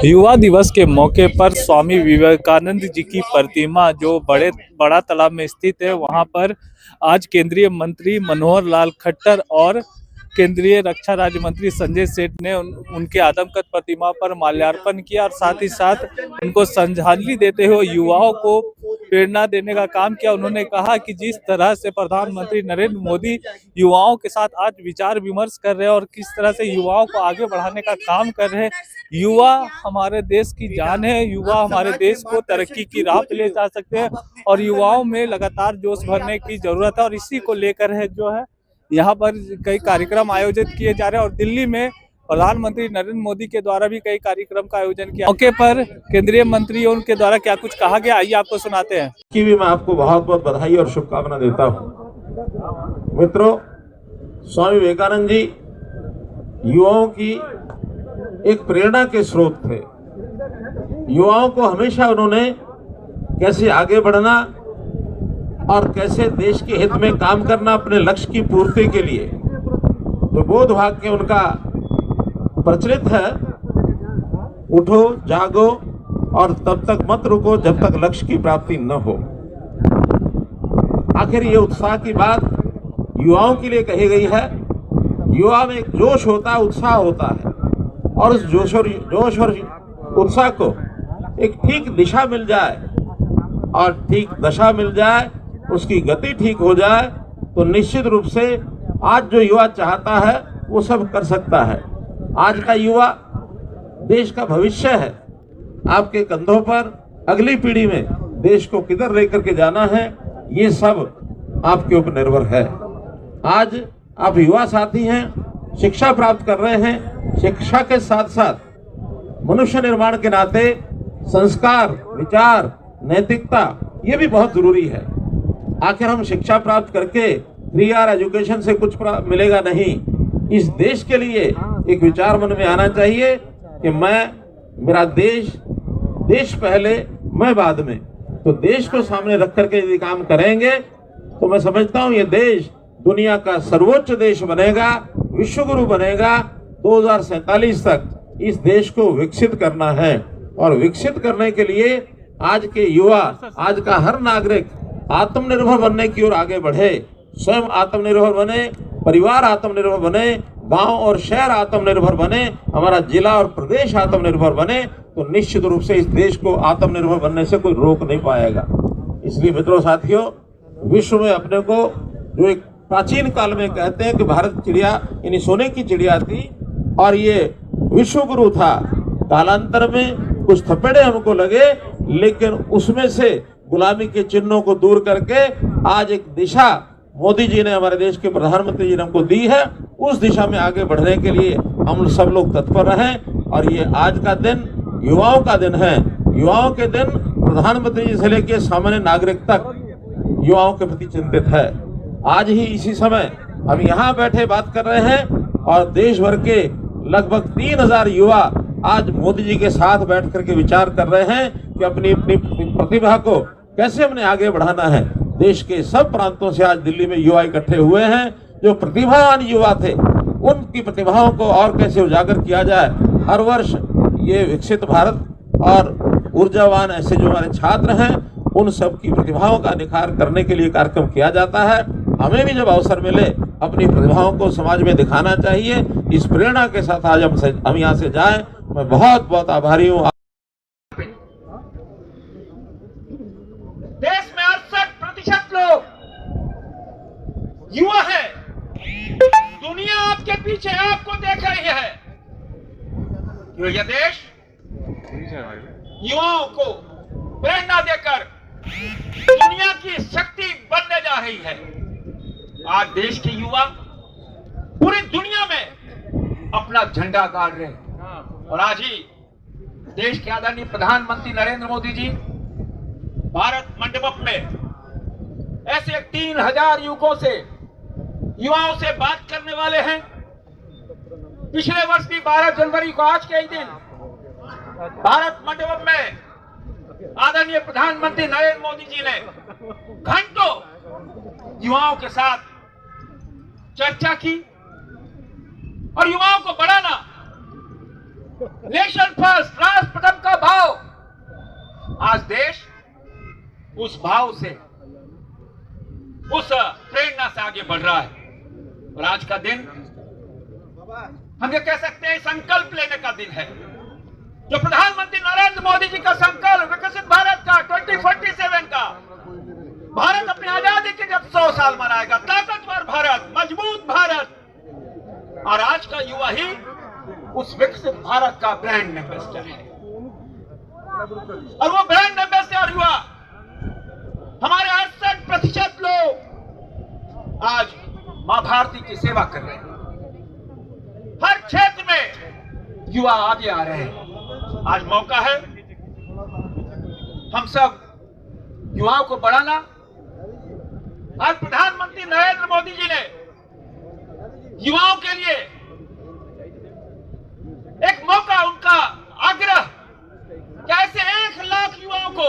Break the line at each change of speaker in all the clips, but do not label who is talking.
युवा दिवस के मौके पर स्वामी विवेकानंद जी की प्रतिमा जो बड़ा तालाब में स्थित है, वहां पर आज केंद्रीय मंत्री मनोहर लाल खट्टर और केंद्रीय रक्षा राज्य मंत्री संजय सेठ ने उनके आदमकद प्रतिमा पर माल्यार्पण किया और साथ ही साथ उनको श्रद्धांजलि देते हुए युवाओं को प्रेरणा देने का काम किया। उन्होंने कहा कि जिस तरह से प्रधानमंत्री नरेंद्र मोदी युवाओं के साथ आज विचार विमर्श कर रहे हैं और किस तरह से युवाओं को आगे बढ़ाने का काम कर रहे हैं, युवा हमारे देश की जान है। युवा हमारे देश को तरक्की की राह पे ले जा सकते हैं और युवाओं में लगातार जोश भरने की जरूरत है और इसी को लेकर है जो है यहाँ पर कई कार्यक्रम आयोजित किए जा रहे हैं और दिल्ली में प्रधानमंत्री नरेंद्र मोदी के द्वारा भी कई कार्यक्रम का आयोजन किया। मौके पर केंद्रीय मंत्रियों के द्वारा क्या कुछ कहा गया, आइए आपको सुनाते हैं।
की भी मैं आपको बहुत बहुत बधाई और शुभकामना देता हूँ। मित्रों, स्वामी विवेकानंद जी युवाओं की एक प्रेरणा के स्रोत थे। युवाओं को हमेशा उन्होंने कैसे आगे बढ़ना और कैसे देश के हित में काम करना, अपने लक्ष्य की पूर्ति के लिए जो बोध वाक्य उनका प्रचलित है, उठो जागो और तब तक मत रुको जब तक लक्ष्य की प्राप्ति न हो। आखिर ये उत्साह की बात युवाओं के लिए कही गई है। युवा में एक जोश होता है, उत्साह होता है और उस जोश और उत्साह को एक ठीक दिशा मिल जाए और ठीक दशा मिल जाए, उसकी गति ठीक हो जाए तो निश्चित रूप से आज जो युवा चाहता है वो सब कर सकता है। आज का युवा देश का भविष्य है। आपके कंधों पर अगली पीढ़ी में देश को किधर लेकर के जाना है, ये सब आपके ऊपर निर्भर है। आज आप युवा साथी हैं, शिक्षा प्राप्त कर रहे हैं। शिक्षा के साथ साथ मनुष्य निर्माण के नाते संस्कार, विचार, नैतिकता ये भी बहुत जरूरी है। आखिर हम शिक्षा प्राप्त करके 3R एजुकेशन से कुछ मिलेगा नहीं। इस देश के लिए एक विचार मन में आना चाहिए कि मेरा देश पहले, मैं बाद में। तो देश को सामने रख करके यदि काम करेंगे तो मैं समझता हूँ ये देश दुनिया का सर्वोच्च देश बनेगा, विश्व गुरु बनेगा। 2047 तक इस देश को विकसित करना है और विकसित करने के लिए आज के युवा, आज का हर नागरिक आत्मनिर्भर बनने की ओर आगे बढ़े। स्वयं आत्मनिर्भर बने, परिवार आत्मनिर्भर बने, गांव और शहर आत्मनिर्भर बने, हमारा जिला और प्रदेश आत्मनिर्भर बने तो निश्चित रूप से इस देश को आत्मनिर्भर बनने से कोई रोक नहीं पाएगा। इसलिए मित्रों, साथियों, विश्व में अपने को जो एक प्राचीन काल में कहते हैं कि भारत चिड़िया यानी सोने की चिड़िया थी और ये विश्व गुरु था। कालांतर में कुछ थपेड़े हमको लगे, लेकिन उसमें से गुलामी के चिन्हों को दूर करके आज एक दिशा मोदी जी ने, हमारे देश के प्रधानमंत्री जी ने हमको दी है। उस दिशा में आगे बढ़ने के लिए हम सब लोग तत्पर रहें और ये आज का दिन युवाओं का दिन है। युवाओं के दिन प्रधानमंत्री जी से लेकर सामान्य नागरिक तक युवाओं के प्रति चिंतित है। आज ही इसी समय हम यहाँ बैठे बात कर रहे हैं और देश भर के लगभग 3000 युवा आज मोदी जी के साथ बैठ करके विचार कर रहे हैं कि अपनी अपनी प्रतिभा को कैसे हमने आगे बढ़ाना है। देश के सब प्रांतों से आज दिल्ली में युवा इकट्ठे हुए हैं। जो प्रतिभावान युवा थे, उनकी प्रतिभाओं को और कैसे उजागर किया जाए। हर वर्ष ये विकसित भारत और ऊर्जावान ऐसे जो हमारे छात्र हैं, उन सब की प्रतिभाओं का निखार करने के लिए कार्यक्रम किया जाता है। हमें भी जब अवसर मिले अपनी प्रतिभाओं को समाज में दिखाना चाहिए। इस प्रेरणा के साथ आज हम यहाँ से जाएं। मैं बहुत बहुत आभारी हूँ।
देश में 68% लोग युवा है। दुनिया आपके पीछे आपको देख रही है। क्यों यह देश युवाओं को प्रेरणा देकर दुनिया की शक्ति बनने जा रही है। आज देश के युवा पूरी दुनिया में अपना झंडा गाड़ रहे हैं और आज ही देश के आदरणीय प्रधानमंत्री नरेंद्र मोदी जी भारत मंडपम में ऐसे 3000 युवाओं से बात करने वाले हैं। पिछले वर्ष भी 12 जनवरी को आज के ही दिन भारत मंडपम में आदरणीय प्रधानमंत्री नरेंद्र मोदी जी ने घंटों युवाओं के साथ चर्चा की और युवाओं को बढ़ाना, नेशन फर्स्ट, राष्ट्र भाव से, उस प्रेरणा से आगे बढ़ रहा है। और आज का दिन हम ये कह सकते हैं संकल्प लेने का दिन है, जो प्रधानमंत्री नरेंद्र मोदी जी का संकल्प विकसित भारत का 2047 का, भारत अपनी आजादी के जब 100 साल मनाएगा, ताकतवर भारत, मजबूत भारत, और आज का युवा ही उस विकसित भारत का ब्रांड एम्बेसडर है। और वो ब्रांड एम्बेसडर युवा हमारे 68% लोग आज मां भारती की सेवा कर रहे हैं। हर क्षेत्र में युवा आगे आ रहे हैं। आज मौका है हम सब युवाओं को बढ़ाना। आज प्रधानमंत्री नरेंद्र मोदी जी ने युवाओं के लिए एक मौका, उनका आग्रह, कैसे 1 लाख युवाओं को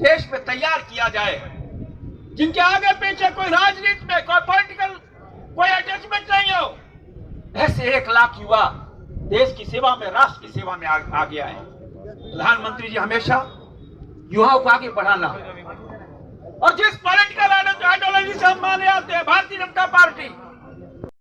देश में तैयार किया जाए, जिनके आगे पीछे कोई राजनीति में कोई पॉलिटिकल कोई अटैचमेंट नहीं हो। ऐसे 1 लाख युवा देश की सेवा में, राष्ट्र की सेवा में आगे आए। प्रधानमंत्री जी हमेशा युवाओं को आगे बढ़ाना, और जिस पॉलिटिकल आइडियोलॉजी से हम माने आते हैं, भारतीय जनता पार्टी